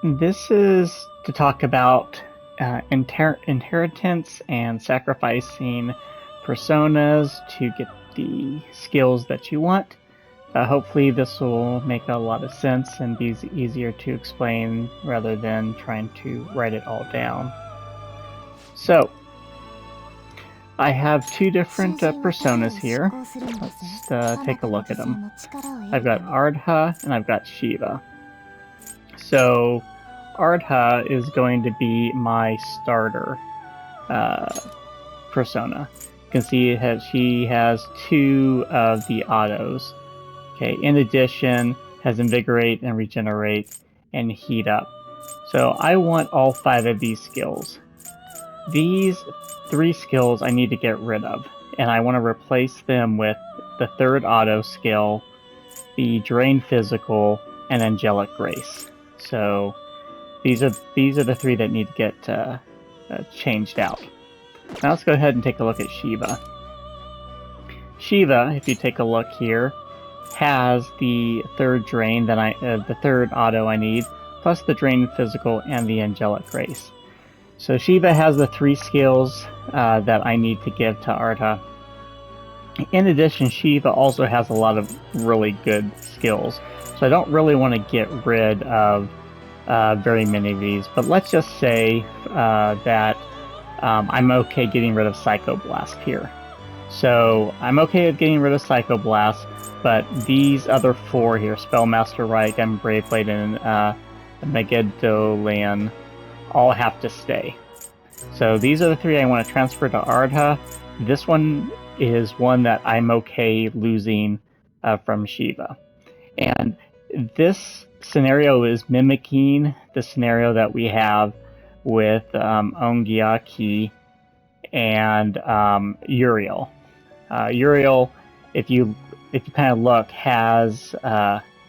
This is to talk about inheritance and sacrificing personas to get the skills that you want. Hopefully this will make a lot of sense and be easier to explain rather than trying to write it all down. So, I have two different personas here. Let's take a look at them. I've got Ardha and I've got Shiva. So, Ardha is going to be my starter persona. You can see she has two of the autos. Okay, in addition, has Invigorate and Regenerate and Heat Up. So I want all 5 of these skills. These 3 skills I need to get rid of, and I want to replace them with the 3rd auto skill, the Drain Physical, and Angelic Grace. So these are the 3 that need to get changed out. Now let's go ahead and take a look at Shiva. Shiva, if you take a look here, has the 3rd drain that the 3rd auto I need, plus the Drain Physical and the Angelic Grace. So Shiva has the 3 skills that I need to give to Ardha. In addition, Shiva also has a lot of really good skills, so I don't really want to get rid of very many of these, but let's just say that I'm okay getting rid of Psychoblast here. So I'm okay with getting rid of Psychoblast, but these other 4 here, Spellmaster Rite, and Braveblade, and Megadolian, all have to stay. So these are the 3 I want to transfer to Ardha. This one is one that I'm okay losing from Shiva. And this scenario is mimicking the scenario that we have with Ongyaki and Uriel. Uriel, if you kind of look, has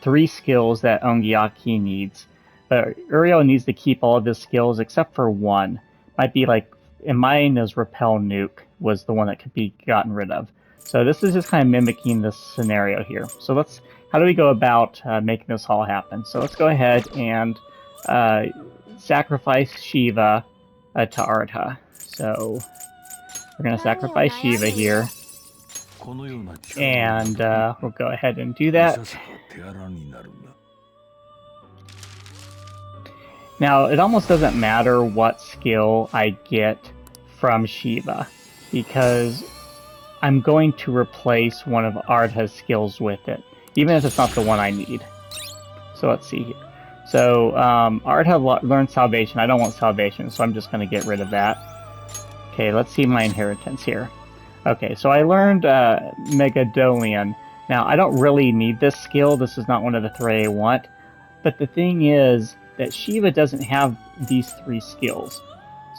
3 skills that Ongyaki needs. But Uriel needs to keep all of his skills except for 1. Might be like, in mine is Repel Nuke was the one that could be gotten rid of. So this is just kind of mimicking this scenario here. So how do we go about making this all happen? So let's go ahead and sacrifice Shiva to Ardha. So we're going to sacrifice Shiva here. And we'll go ahead and do that. Now, it almost doesn't matter what skill I get from Shiva, because I'm going to replace one of Ardha's skills with it, even if it's not the one I need. So let's see here. So Ardha learned Salvation. I don't want Salvation, so I'm just going to get rid of that. Okay, let's see my inheritance here. Okay, so I learned Megadolian. Now, I don't really need this skill. This is not one of the 3 I want. But the thing is that Shiva doesn't have these 3 skills.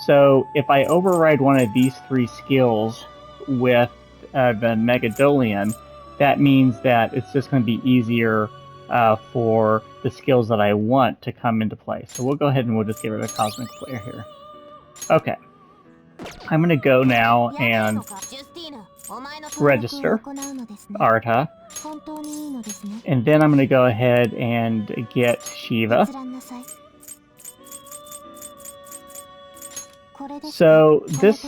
So if I override one of these 3 skills with the Megadolian, that means that it's just going to be easier for the skills that I want to come into play. So we'll go ahead and we'll just get rid of Cosmic Flare here. Okay. I'm going to go now and register Ardha. And then I'm going to go ahead and get Shiva. So this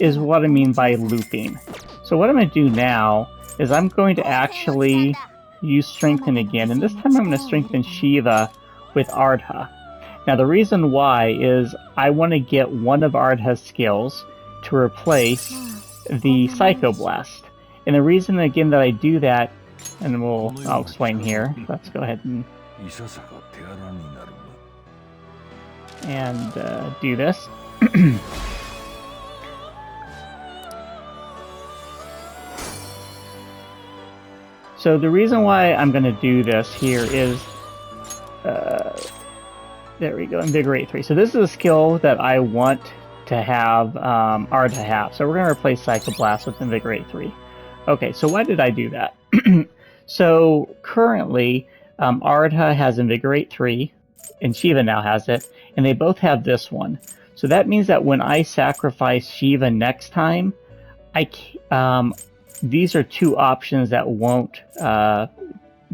is what I mean by looping. So what I'm going to do now is I'm going to actually use Strengthen again, and this time I'm going to strengthen Shiva with Ardha. Now the reason why is I want to get one of Ardha's skills to replace the Psychoblast. And the reason again that I do that, and I'll explain here. Let's go ahead and do this. So the reason why I'm going to do this here is, there we go, Invigorate 3. So this is a skill that I want to have Ardha have. So we're going to replace Psychoblast with Invigorate 3. Okay, so why did I do that? So currently, Ardha has Invigorate 3, and Shiva now has it, and they both have this one. So that means that when I sacrifice Shiva next time, these are 2 options that won't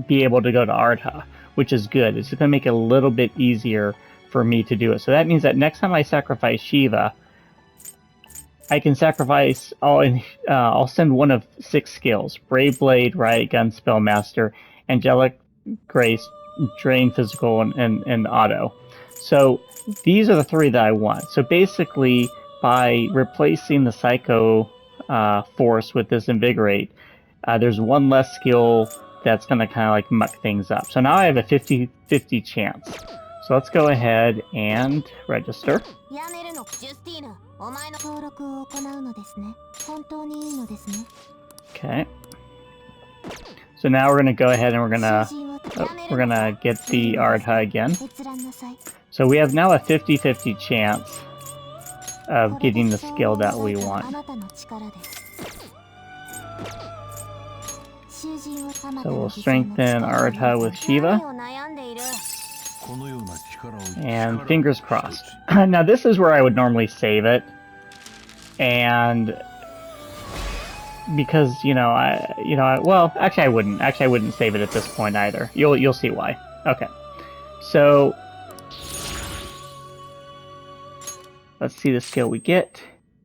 be able to go to Ardha, which is good. It's going to make it a little bit easier for me to do it. So that means that next time I sacrifice Shiva, I can sacrifice. I'll send one of 6 skills: Brave Blade, Riot Gun, Spellmaster, Angelic Grace, Drain Physical, and Auto. So these are the 3 that I want. So basically, by replacing the Psycho Force with this Invigorate, there's one less skill that's going to kind of like muck things up. So now I have a 50-50 chance. So let's go ahead and register. Okay. So now we're gonna go ahead and we're gonna get the Ardha again. So we have now a 50-50 chance of getting the skill that we want. So we'll strengthen Ardha with Shiva. And fingers crossed. Now this is where I would normally save it. And because, well, actually I wouldn't. Actually I wouldn't save it at this point either. You'll see why. Okay. So let's see the skill we get.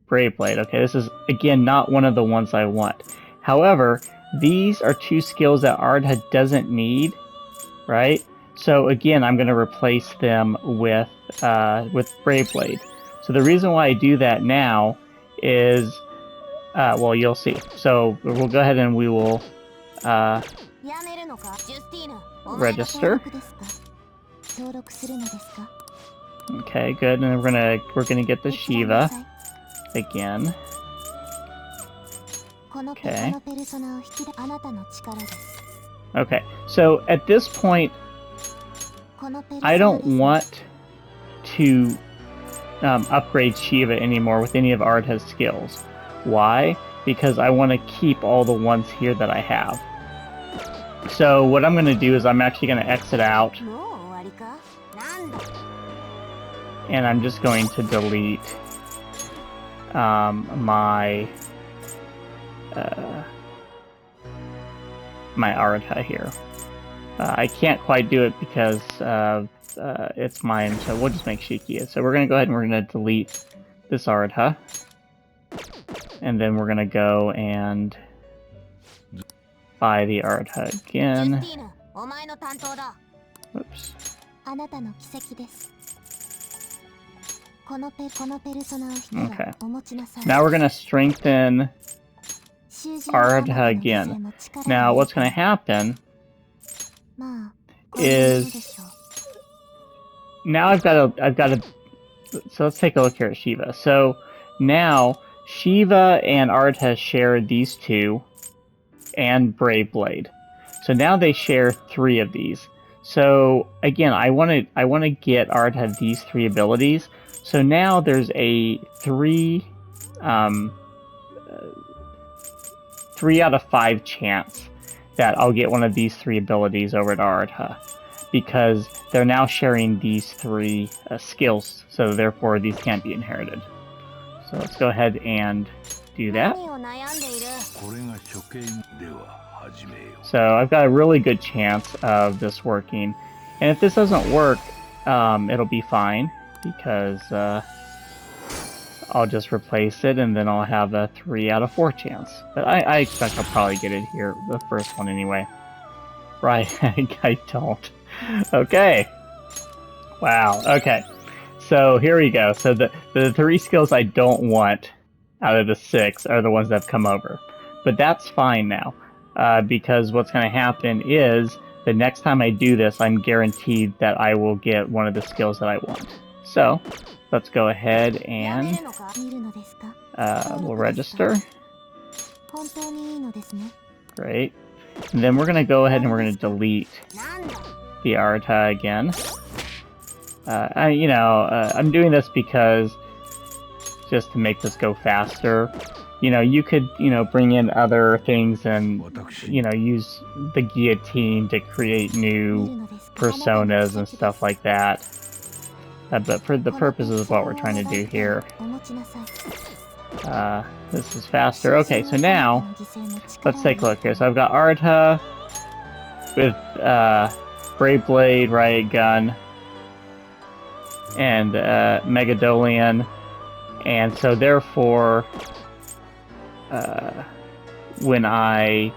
Brave Blade. Okay, this is again not one of the ones I want. However, these are 2 skills that Ardha doesn't need, right? So again, I'm going to replace them with Brave Blade. So the reason why I do that now is, well, you'll see. So we'll go ahead and we will register. Okay, good. And we're gonna get the Shiva again. Okay. Okay. So at this point, I don't want to upgrade Shiva anymore with any of Ardha's skills. Why? Because I want to keep all the ones here that I have. So what I'm going to do is I'm actually going to exit out. And I'm just going to delete my Ardha here. I can't quite do it because it's mine, so we'll just make Shikia. So we're going to go ahead and we're going to delete this Ardha. And then we're going to go and buy the Ardha again. Oops. Okay. Now we're going to strengthen Ardha again. Now what's going to happen is now I've got to so let's take a look here at Shiva. So now Shiva and Ardha share these 2 and Brave Blade. So now they share 3 of these. So again, I want to get Ardha these 3 abilities. So now there's a 3 out of 5 chance that I'll get one of these 3 abilities over to Ardha, because they're now sharing these 3 skills, so therefore these can't be inherited. So let's go ahead and do that. So I've got a really good chance of this working. And if this doesn't work, it'll be fine, because I'll just replace it and then I'll have a 3 out of 4 chance. But I expect I'll probably get it here, the first one anyway. Right, I don't. Okay. Wow, okay. So here we go. So the 3 skills I don't want out of the 6 are the ones that have come over. But that's fine now, because what's going to happen is the next time I do this, I'm guaranteed that I will get one of the skills that I want. So let's go ahead and we'll register. Great. And then we're going to go ahead and we're going to delete the Ardha again. I'm doing this because just to make this go faster. You could, bring in other things and, use the guillotine to create new personas and stuff like that. But for the purposes of what we're trying to do here, this is faster. Okay, so now, let's take a look here. So I've got Ardha with Brave Blade, Riot Gun. and Megadolian, and so therefore, when I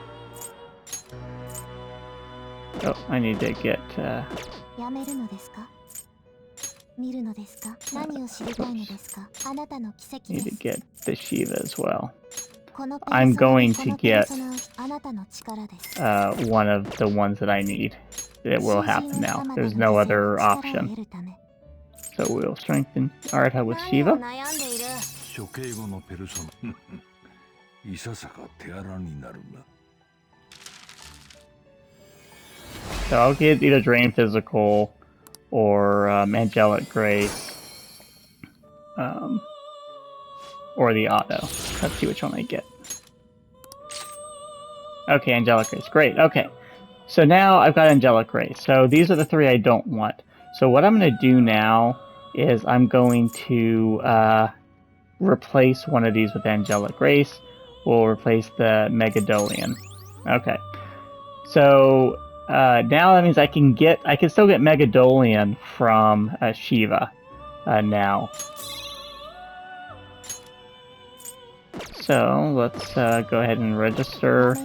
need to get need to get the Shiva as well. I'm going to get one of the ones that I need. It will happen now. There's no other option. So we'll strengthen Artha with Shiva. So I'll get either Drain Physical or Angelic Grace. Or the auto. Let's see which one I get. Okay, Angelic Grace. Great, okay. So now I've got Angelic Grace. So these are the three I don't want. So what I'm going to do now is I'm going to replace one of these with Angelic Grace. We'll replace the Megadolian. Okay. So now that means I can still get Megadolian from Shiva now. So let's go ahead and register.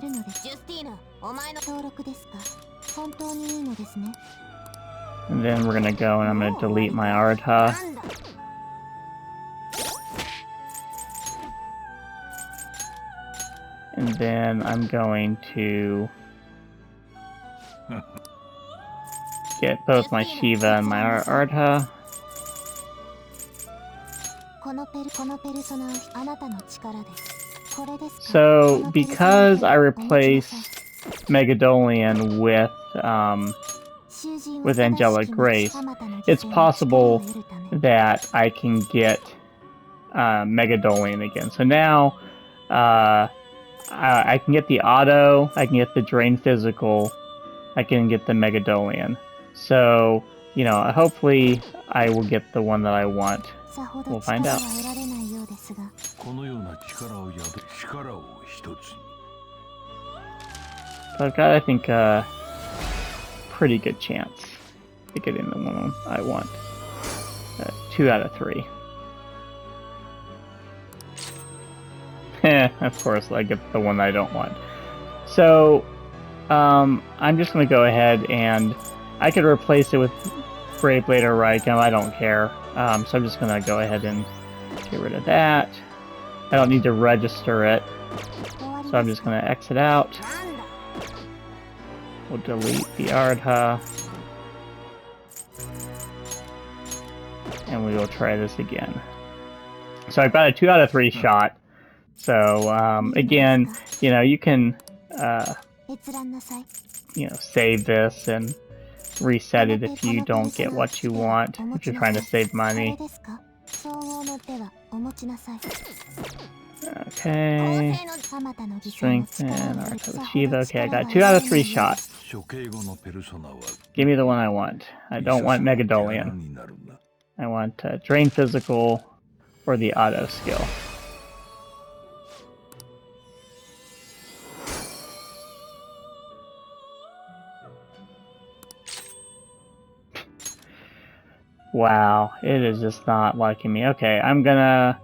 And then we're gonna go and I'm gonna delete my Artha. And then I'm going to get both my Shiva and my Artha. So because I replaced Megadolian with Angelic Grace, it's possible that I can get Megadolian again. So now I can get the auto, I can get the Drain Physical, I can get the Megadolian. So, you know, hopefully I will get the one that I want. We'll find out. So I've got, I think, a pretty good chance of getting the one I want. 2 out of 3. Of course, I get the one I don't want. So, I'm just going to go ahead and I could replace it with Brave Blade or Raikou, I don't care. So I'm just going to go ahead and get rid of that. I don't need to register it. So I'm just going to exit out. We'll delete the Artha. And we will try this again. So I've got a 2 out of 3 shot. So, again, you know, you can, you know, save this and reset it if you don't get what you want, if you're trying to save money. Okay. Strengthen, Artha with Shiva. Okay, I got 2 out of 3 shots. Give me the one I want. I don't want Megadolian. I want Drain Physical or the auto skill. Wow, it is just not liking me. Okay, I'm gonna,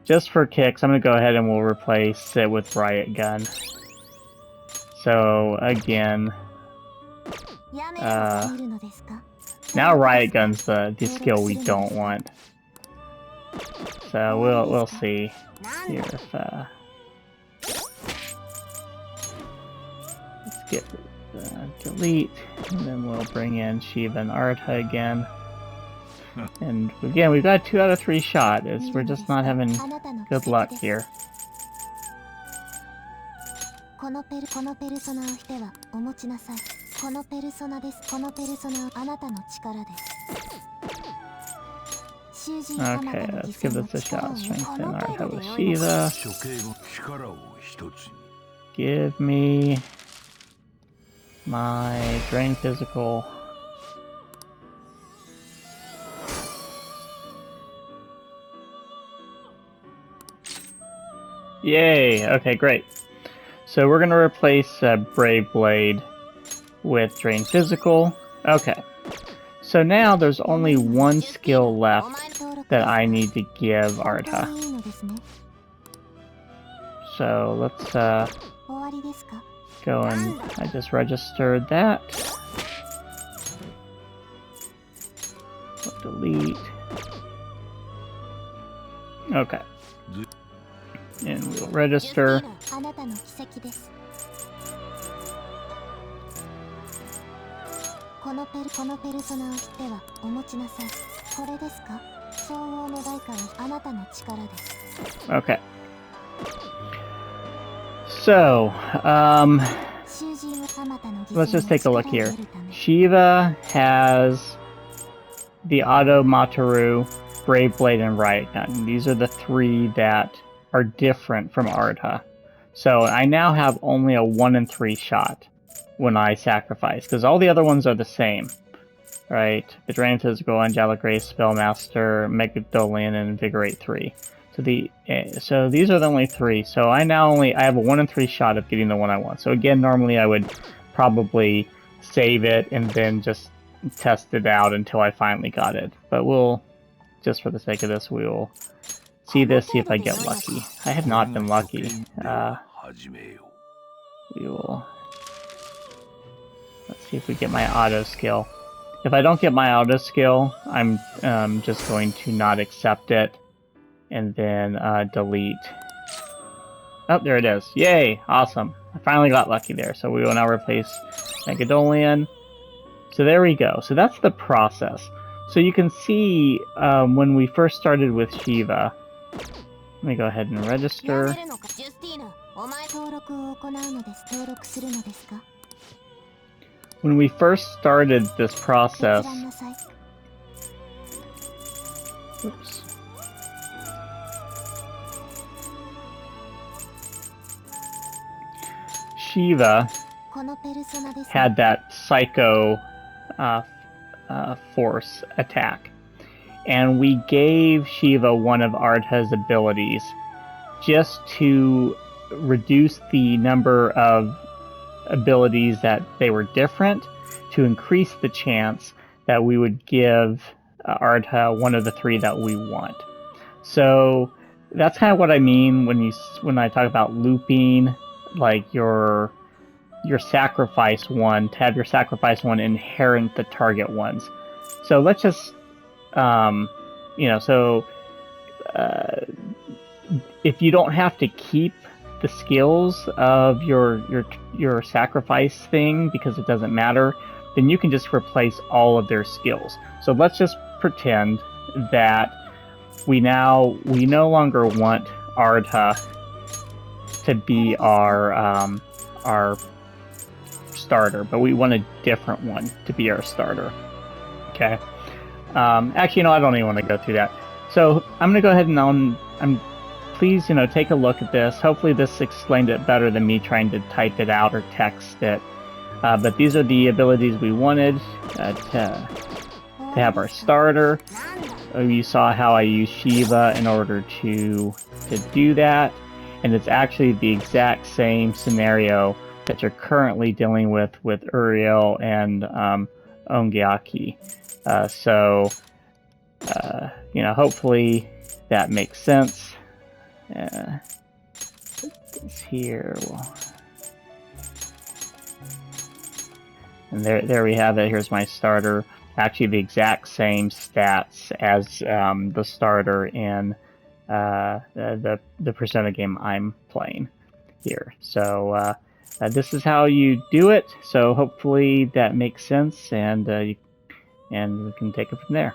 just for kicks, I'm gonna go ahead and we'll replace it with Riot Gun. So, again, now Riot Gun's the skill we don't want. So we'll see here if let's get delete, and then we'll bring in Shiva and Artha again. And again, we've got a 2 out of 3 shot. We're just not having good luck here. Okay, let's give this a shot. Strengthen Artha with Shiva. Give me my Drain Physical. Yay! Okay, great. So we're going to replace Brave Blade with Drain Physical. Okay. So now there's only one skill left that I need to give Ardha. So let's go and I just registered that. Delete. Okay. And we'll register. Okay. So, let's just take a look here. Shiva has the Auto Mataru, Brave Blade, and Riot Gun. These are the three that are different from Ardha. So I now have only a 1 in 3 shot when I sacrifice, because all the other ones are the same. Right? The Drain Physical, Angelic Grace, Spellmaster, Megadolian, and Invigorate 3. So these are the only 3. So I have a 1 in 3 shot of getting the one I want. So again, normally I would probably save it and then just test it out until I finally got it. But we'll, just for the sake of this, we will see if I get lucky. I have not been lucky. We will... Let's see if we get my auto skill. If I don't get my auto skill, I'm just going to not accept it and then delete. Oh, there it is. Yay! Awesome. I finally got lucky there. So we will now replace Megadolian. So there we go. So that's the process. So you can see when we first started with Shiva. Let me go ahead and register. When we first started this process, oops. Shiva had that Psycho Force attack, and we gave Shiva one of Ardha's abilities just to reduce the number of abilities that they were different, to increase the chance that we would give Ardha one of the 3 that we want. So that's kind of what I mean when I talk about looping, like your sacrifice one, to have your sacrifice one inherit the target ones. So let's just if you don't have to keep the skills of your sacrifice thing because it doesn't matter, then you can just replace all of their skills. So let's just pretend that we no longer want Ardha to be our starter, but we want a different one to be our starter. Okay. Actually, no, I don't even want to go through that. So I'm gonna go ahead and please, take a look at this. Hopefully this explained it better than me trying to type it out or text it. But these are the abilities we wanted to have our starter. You saw how I used Shiva in order to do that. And it's actually the exact same scenario that you're currently dealing with Uriel and Ongyaki. Hopefully that makes sense. Here, and there we have it. Here's my starter. Actually, the exact same stats as the starter in the Persona game I'm playing here. So this is how you do it. So hopefully that makes sense, and we can take it from there.